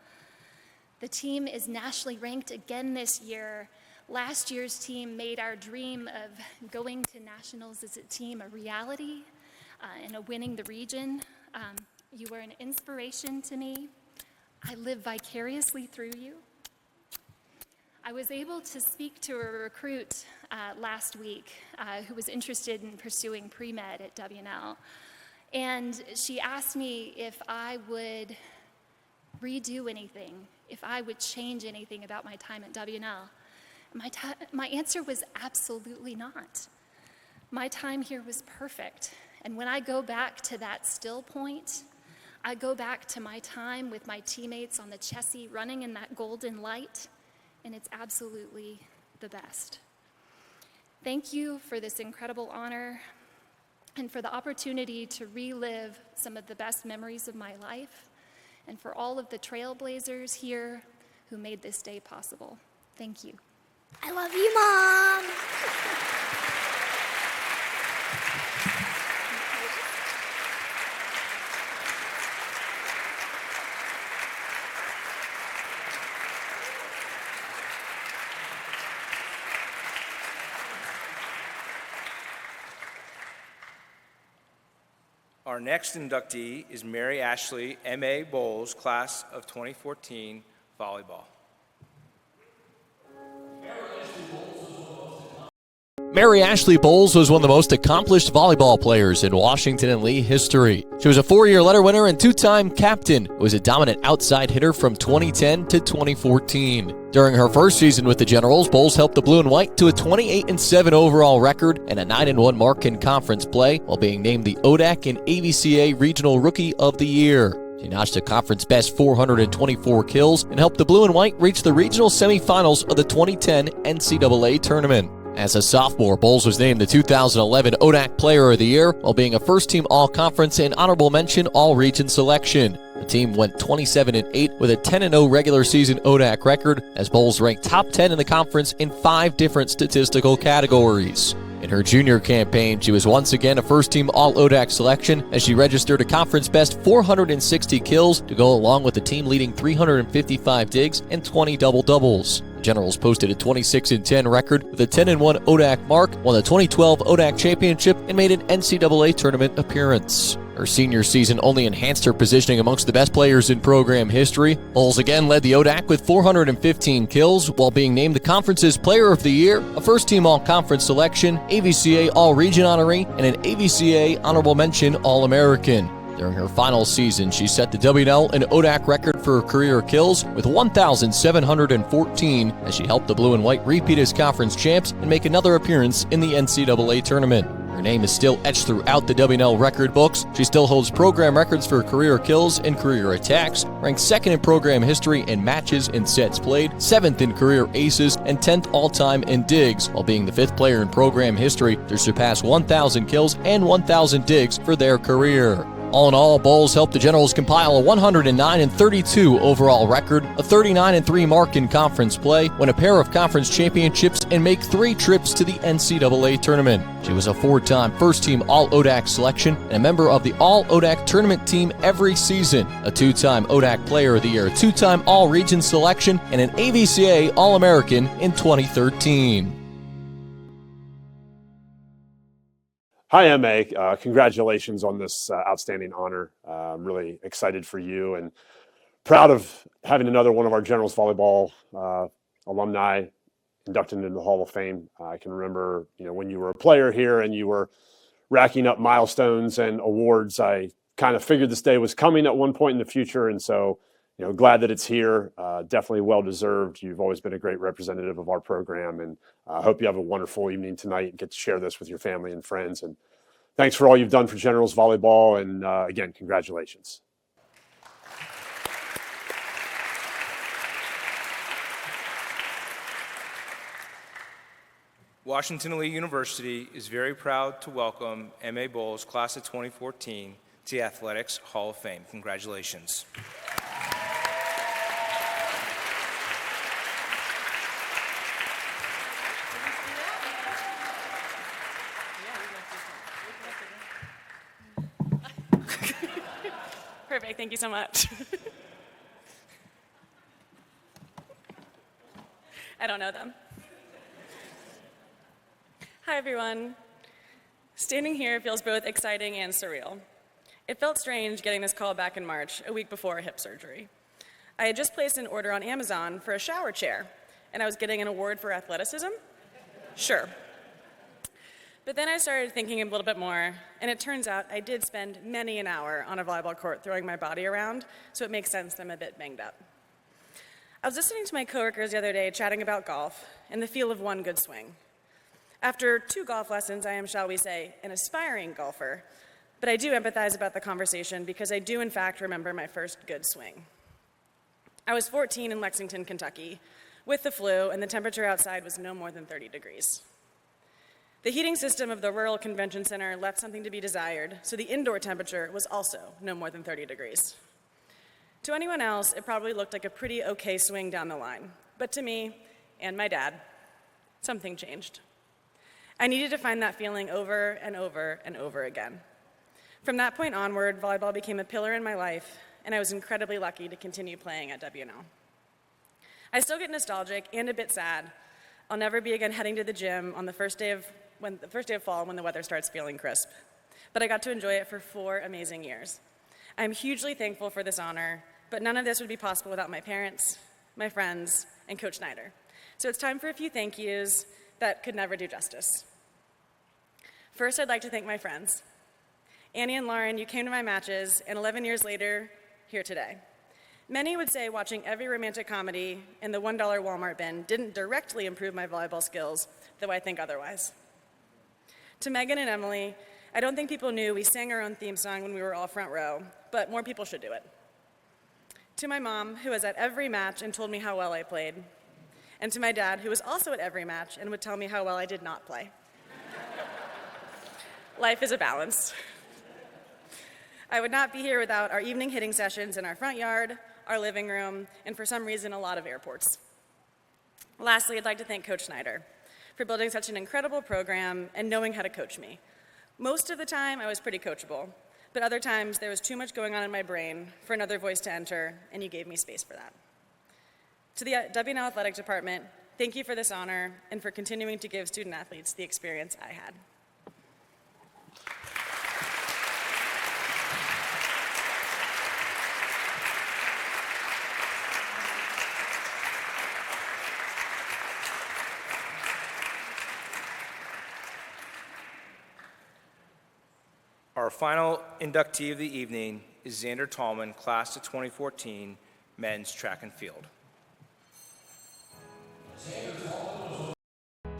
Speaker 9: The team is nationally ranked again this year. Last year's team made our dream of going to nationals as a team a reality and of winning the region. You were an inspiration to me. I live vicariously through you. I was able to speak to a recruit last week who was interested in pursuing pre-med at WNL. And she asked me if I would redo anything, if I would change anything about my time at W&L. My answer was absolutely not. My time here was perfect. And when I go back to that still point, I go back to my time with my teammates on the chessie running in that golden light, and it's absolutely the best. Thank you for this incredible honor and for the opportunity to relive some of the best memories of my life, and for all of the trailblazers here who made this day possible. Thank you.
Speaker 10: I love you, Mom.
Speaker 3: Our next inductee is Mary Ashley M.A. Bowles, class of 2014, volleyball.
Speaker 4: Mary Ashley Bowles was one of the most accomplished volleyball players in Washington and Lee history. She was a 4-year letter winner and 2-time captain, who was a dominant outside hitter from 2010 to 2014. During her first season with the Generals, Bowles helped the Blue and White to a 28-7 overall record and a 9-1 mark in conference play, while being named the ODAC and AVCA Regional Rookie of the Year. She notched a conference-best 424 kills and helped the Blue and White reach the regional semifinals of the 2010 NCAA tournament. As a sophomore, Bowles was named the 2011 ODAC Player of the Year, while being a first-team All-Conference and honorable mention All-Region selection. The team went 27-8 with a 10-0 regular season ODAC record, as Bowles ranked top 10 in the conference in 5 different statistical categories. In her junior campaign, she was once again a first-team All-ODAC selection, as she registered a conference-best 460 kills to go along with the team-leading 355 digs and 20 double-doubles. Generals posted a 26-10 record with a 10-1 ODAC mark, won the 2012 ODAC championship, and made an NCAA tournament appearance. Her senior season only enhanced her positioning amongst the best players in program history. Bowles again led the ODAC with 415 kills, while being named the conference's Player of the Year, a first-team All-Conference selection, AVCA All-Region honoree, and an AVCA Honorable Mention All-American. During her final season, she set the W&L and ODAC record for career kills with 1,714, as she helped the Blue and White repeat as conference champs and make another appearance in the NCAA tournament. Her name is still etched throughout the W&L record books. She still holds program records for career kills and career attacks, ranked 2nd in program history in matches and sets played, 7th in career aces, and 10th all-time in digs, while being the 5th player in program history to surpass 1,000 kills and 1,000 digs for their career. All in all, Bowles helped the Generals compile a 109-32 overall record, a 39-3 mark in conference play, win a pair of conference championships, and make 3 trips to the NCAA tournament. She was a 4-time first-team All-ODAC selection and a member of the All-ODAC tournament team every season, a 2-time ODAC Player of the Year, 2-time All-Region selection, and an AVCA All-American in 2013.
Speaker 11: Hi, M.A. Congratulations on this outstanding honor. I'm really excited for you and proud of having another one of our Generals volleyball alumni inducted into the Hall of Fame. I can remember, when you were a player here and you were racking up milestones and awards, I kind of figured this day was coming at one point in the future. And so, glad that it's here. Definitely well-deserved. You've always been a great representative of our program, and I hope you have a wonderful evening tonight and get to share this with your family and friends. And thanks for all you've done for Generals volleyball. And again, congratulations.
Speaker 3: Washington and Lee University is very proud to welcome M.A. Bowles, class of 2014, to the Athletics Hall of Fame. Congratulations.
Speaker 12: Perfect, thank you so much. I don't know them. Hi, everyone. Standing here feels both exciting and surreal. It felt strange getting this call back in March, a week before a hip surgery. I had just placed an order on Amazon for a shower chair, and I was getting an award for athleticism? Sure. But then I started thinking a little bit more, and it turns out I did spend many an hour on a volleyball court throwing my body around, so it makes sense that I'm a bit banged up. I was listening to my coworkers the other day chatting about golf and the feel of one good swing. After 2 golf lessons, I am, shall we say, an aspiring golfer, but I do empathize about the conversation because I do in fact remember my first good swing. I was 14 in Lexington, Kentucky, with the flu, and the temperature outside was no more than 30 degrees. The heating system of the rural convention center left something to be desired, so the indoor temperature was also no more than 30 degrees. To anyone else, it probably looked like a pretty okay swing down the line, but to me and my dad, something changed. I needed to find that feeling over and over and over again. From that point onward, volleyball became a pillar in my life, and I was incredibly lucky to continue playing at WNL. I still get nostalgic and a bit sad. I'll never be again heading to the gym on the first day of fall when the weather starts feeling crisp. But I got to enjoy it for 4 amazing years. I'm hugely thankful for this honor, but none of this would be possible without my parents, my friends, and Coach Snyder. So it's time for a few thank yous that could never do justice. First, I'd like to thank my friends. Annie and Lauren, you came to my matches, and 11 years later, here today. Many would say watching every romantic comedy in the $1 Walmart bin didn't directly improve my volleyball skills, though I think otherwise. To Megan and Emily, I don't think people knew we sang our own theme song when we were all front row, but more people should do it. To my mom, who was at every match and told me how well I played. And to my dad, who was also at every match and would tell me how well I did not play. Life is a balance. I would not be here without our evening hitting sessions in our front yard, our living room, and for some reason, a lot of airports. Lastly, I'd like to thank Coach Snyder for building such an incredible program and knowing how to coach me. Most of the time, I was pretty coachable, but other times there was too much going on in my brain for another voice to enter, and you gave me space for that. To the WNL Athletic Department, thank you for this honor and for continuing to give student athletes the experience I had.
Speaker 3: Our final inductee of the evening is Xander Tallman, class of 2014, men's track and field.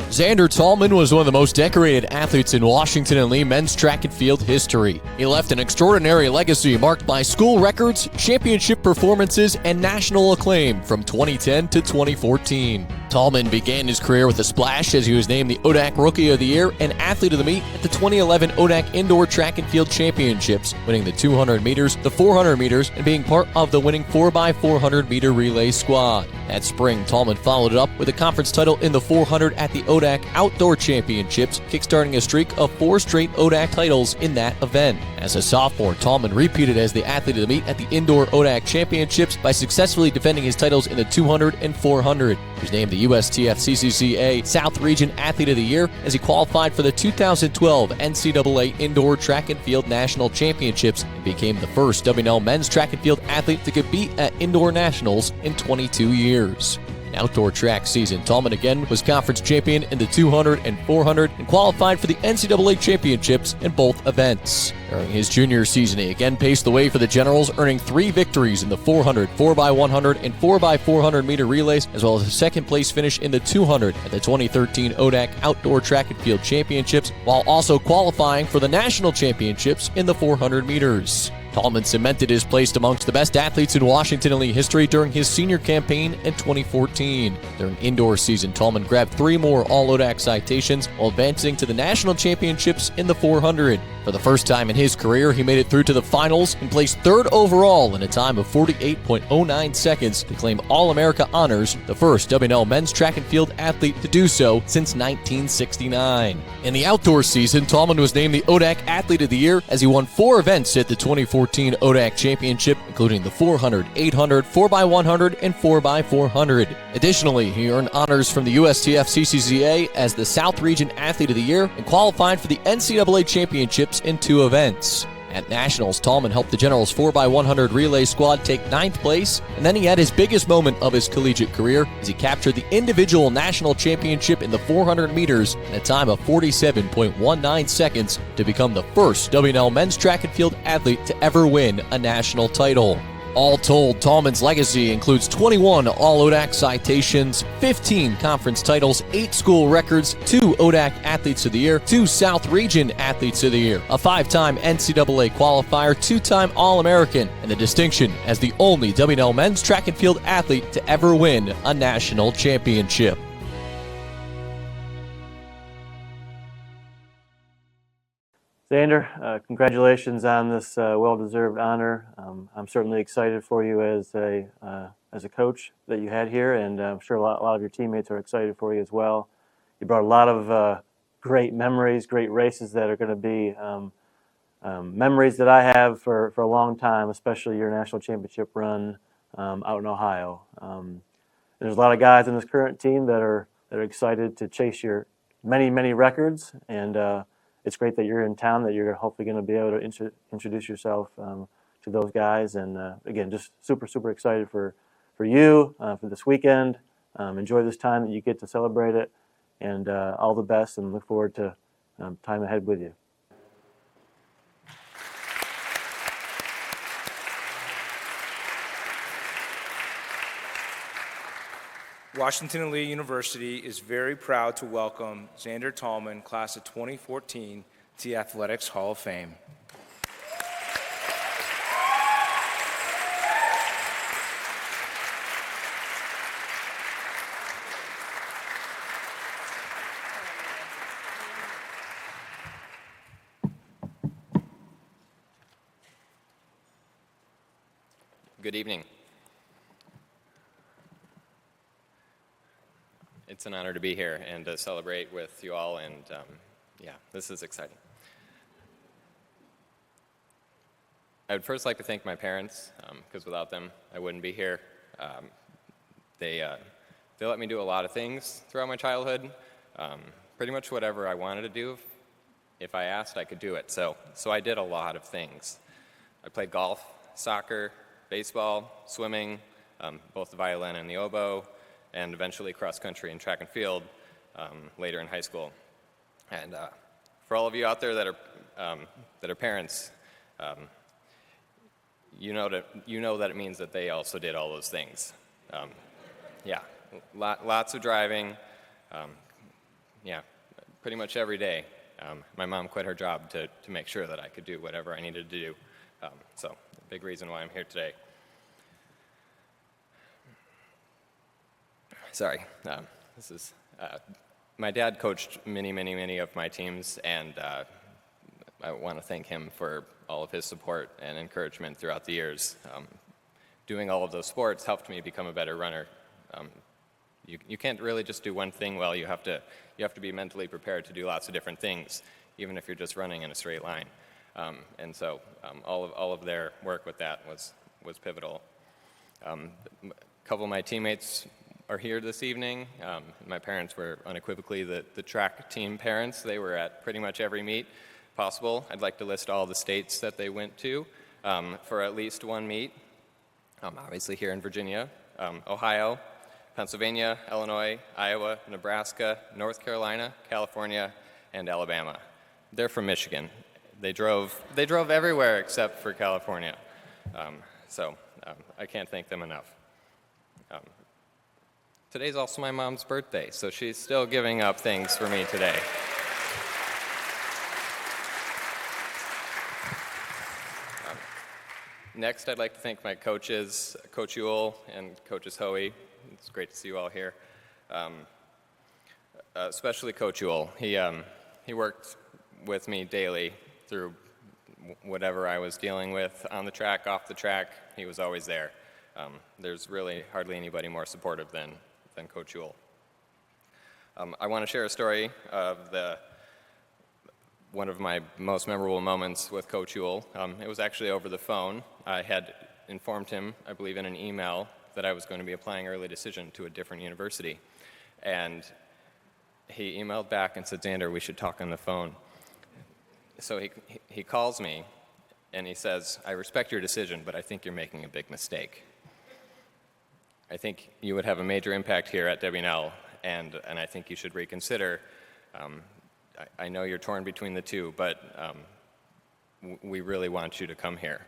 Speaker 4: Xander Tallman was one of the most decorated athletes in Washington and Lee men's track and field history. He left an extraordinary legacy marked by school records, championship performances, and national acclaim from 2010 to 2014. Tallman began his career with a splash as he was named the ODAC Rookie of the Year and Athlete of the Meet at the 2011 ODAC Indoor Track and Field Championships, winning the 200 meters, the 400 meters, and being part of the winning 4x400 meter relay squad. That spring, Tallman followed it up with a conference title in the 400 at the ODAC Outdoor Championships, kickstarting a streak of 4 straight ODAC titles in that event. As a sophomore, Tallman repeated as the Athlete of the Meet at the Indoor ODAC Championships by successfully defending his titles in the 200 and 400. He was named the USTF CCCA South Region Athlete of the Year as he qualified for the 2012 NCAA Indoor Track and Field National Championships and became the first WNL men's track and field athlete to compete at Indoor Nationals in 22 years. In outdoor track season, Tallman again was conference champion in the 200 and 400 and qualified for the NCAA championships in both events. During his junior season, he again paced the way for the Generals, earning 3 victories in the 400, 4x100, and 4x400 meter relays, as well as a second-place finish in the 200 at the 2013 ODAC Outdoor Track and Field Championships, while also qualifying for the national championships in the 400 meters. Tallman cemented his place amongst the best athletes in Washington and Lee history during his senior campaign in 2014. During indoor season, Tallman grabbed 3 more All-ODAC citations while advancing to the national championships in the 400. For the first time in his career, he made it through to the finals and placed 3rd overall in a time of 48.09 seconds to claim All-America honors, the first WNL men's track and field athlete to do so since 1969. In the outdoor season, Tallman was named the ODAC Athlete of the Year as he won 4 events at the 2014 ODAC Championship, including the 400, 800, 4x100, and 4x400. Additionally, he earned honors from the USTF CCCA as the South Region Athlete of the Year and qualified for the NCAA Championships in 2 events. At Nationals, Tallman helped the Generals 4x100 relay squad take 9th place, and then he had his biggest moment of his collegiate career as he captured the individual national championship in the 400 meters in a time of 47.19 seconds to become the first W&L men's track and field athlete to ever win a national title. All told, Tallman's legacy includes 21 All-ODAC citations, 15 conference titles, 8 school records, 2 ODAC Athletes of the Year, 2 South Region Athletes of the Year, a 5-time NCAA qualifier, 2-time All-American, and the distinction as the only W&L men's track and field athlete to ever win a national championship.
Speaker 13: Xander, congratulations on this well-deserved honor. I'm certainly excited for you as a coach that you had here, and I'm sure a lot of your teammates are excited for you as well. You brought a lot of great memories, great races that are going to be memories that I have for a long time, especially your national championship run out in Ohio. There's a lot of guys in this current team that are excited to chase your many records, and it's great that you're in town, that you're hopefully going to be able to introduce yourself to those guys. And again, just super excited for you, for this weekend. Enjoy this time that you get to celebrate it, and all the best, and look forward to time ahead with you.
Speaker 3: Washington and Lee University is very proud to welcome Xander Tallman, class of 2014, to the Athletics Hall of Fame.
Speaker 14: Good evening. It's an honor to be here and to celebrate with you all, and yeah, this is exciting. I would first like to thank my parents, because without them, I wouldn't be here. They let me do a lot of things throughout my childhood. Pretty much whatever I wanted to do, if I asked, I could do it. So I did a lot of things. I played golf, soccer, baseball, swimming, both the violin and the oboe, and eventually cross country and track and field later in high school. And for all of you out there that are parents, you know that it means that they also did all those things. Yeah, lots of driving. Yeah, pretty much every day. My mom quit her job to make sure that I could do whatever I needed to do. So, a big reason why I'm here today. Sorry, this is, my dad coached many of my teams, and I want to thank him for all of his support and encouragement throughout the years. Doing all of those sports helped me become a better runner. You can't really just do one thing well. You have to be mentally prepared to do lots of different things, even if you're just running in a straight line. And so all of their work with that was pivotal. A couple of my teammates are here this evening. My parents were unequivocally the track team parents. They were at pretty much every meet possible. I'd like to list all the states that they went to for at least one meet. Obviously here in Virginia, Ohio, Pennsylvania, Illinois, Iowa, Nebraska, North Carolina, California, and Alabama. They're from Michigan. They drove everywhere except for California. So I can't thank them enough. Today's also my mom's birthday, so she's still giving up things for me today. Next, I'd like to thank my coaches, Coach Ewell and Coaches Hoey. It's great to see you all here. Especially Coach Ewell. He worked with me daily through whatever I was dealing with on the track, off the track. He was always there. There's really hardly anybody more supportive than Coach Ewell. I want to share a story of one of my most memorable moments with Coach Ewell. It was actually over the phone. I had informed him, I believe in an email, that I was going to be applying early decision to a different university. And he emailed back and said, "Xander, we should talk on the phone." So he calls me, and he says, "I respect your decision, but I think you're making a big mistake. I think you would have a major impact here at WNL, and I think you should reconsider. I know you're torn between the two, but we really want you to come here."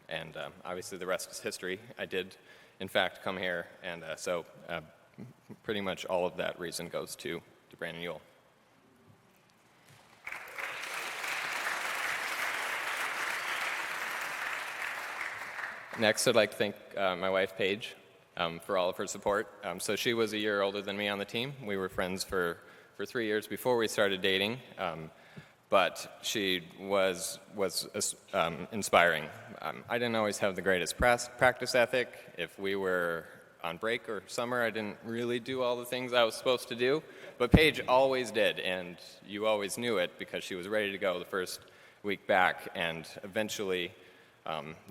Speaker 14: And obviously the rest is history. I did, in fact, come here, and so pretty much all of that reason goes to Brandon Ewell. Next, I'd like to thank my wife, Paige, for all of her support. So she was a year older than me on the team. We were friends for 3 years before we started dating, but she was inspiring. I didn't always have the greatest practice ethic. If we were on break or summer, I didn't really do all the things I was supposed to do, but Paige always did, and you always knew it because she was ready to go the first week back, and eventually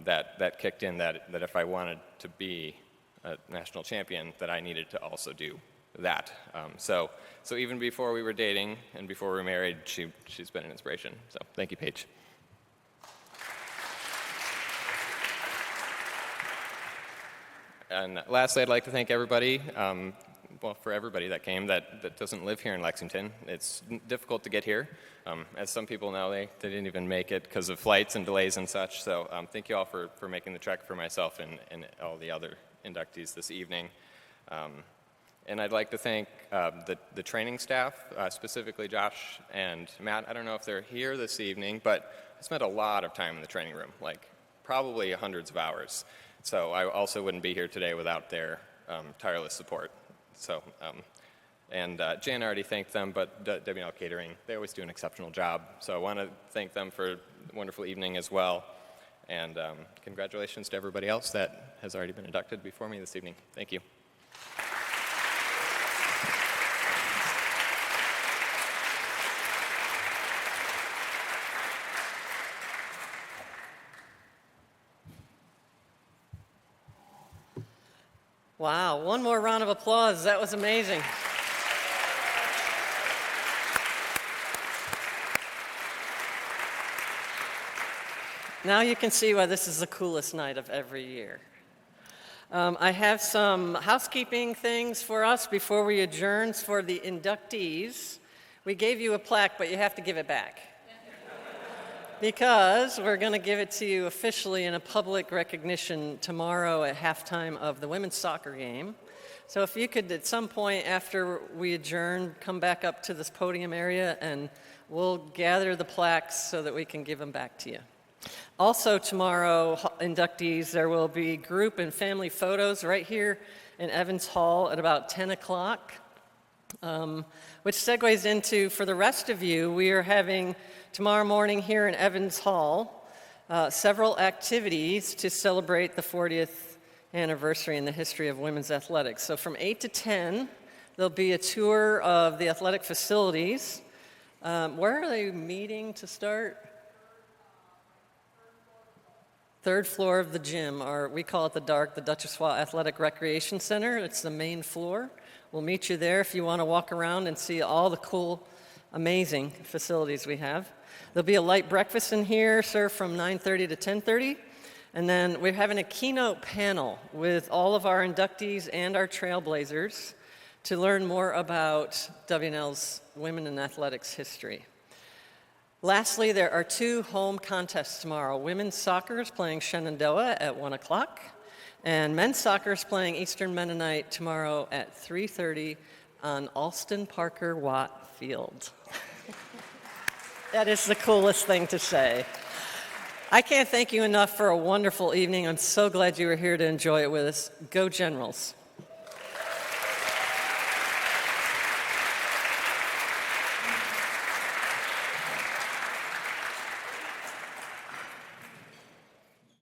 Speaker 14: that kicked in that if I wanted to be a national champion, that I needed to also do that. So even before we were dating and before we were married, she's been an inspiration. So thank you, Paige. And lastly, I'd like to thank everybody, for everybody that came that doesn't live here in Lexington. It's difficult to get here. As some people know, they didn't even make it because of flights and delays and such. So thank you all for making the trek for myself and all the other inductees this evening. And I'd like to thank the training staff, specifically Josh and Matt. I don't know if they're here this evening, but I spent a lot of time in the training room, like probably hundreds of hours. So I also wouldn't be here today without their tireless support. So, and Jan already thanked them, but WNL Catering, they always do an exceptional job. So I want to thank them for a wonderful evening as well. And congratulations to everybody else that has already been inducted before me this evening. Thank you.
Speaker 1: Wow, one more round of applause. That was amazing. Now you can see why this is the coolest night of every year. I have some housekeeping things for us before we adjourn. For the inductees, we gave you a plaque, but you have to give it back. Because we're going to give it to you officially in a public recognition tomorrow at halftime of the women's soccer game. So if you could, at some point after we adjourn, come back up to this podium area and we'll gather the plaques so that we can give them back to you. Also tomorrow, inductees, there will be group and family photos right here in Evans Hall at about 10 o'clock, which segues into, for the rest of you, we are having tomorrow morning here in Evans Hall several activities to celebrate the 40th anniversary in the history of women's athletics. So from 8 to 10, there'll be a tour of the athletic facilities. Where are they meeting to start? Third floor of the gym, or we call it the DARC, the Duchossois Athletic Recreation Center. It's the main floor. We'll meet you there if you want to walk around and see all the cool, amazing facilities we have. There'll be a light breakfast in here, served from 9:30 to 10:30. And then we're having a keynote panel with all of our inductees and our trailblazers to learn more about WNL's women in athletics history. Lastly, there are 2 home contests tomorrow. Women's soccer is playing Shenandoah at 1 o'clock, and men's soccer is playing Eastern Mennonite tomorrow at 3:30 on Alston Parker Watt Field. That is the coolest thing to say. I can't thank you enough for a wonderful evening. I'm so glad you were here to enjoy it with us. Go Generals.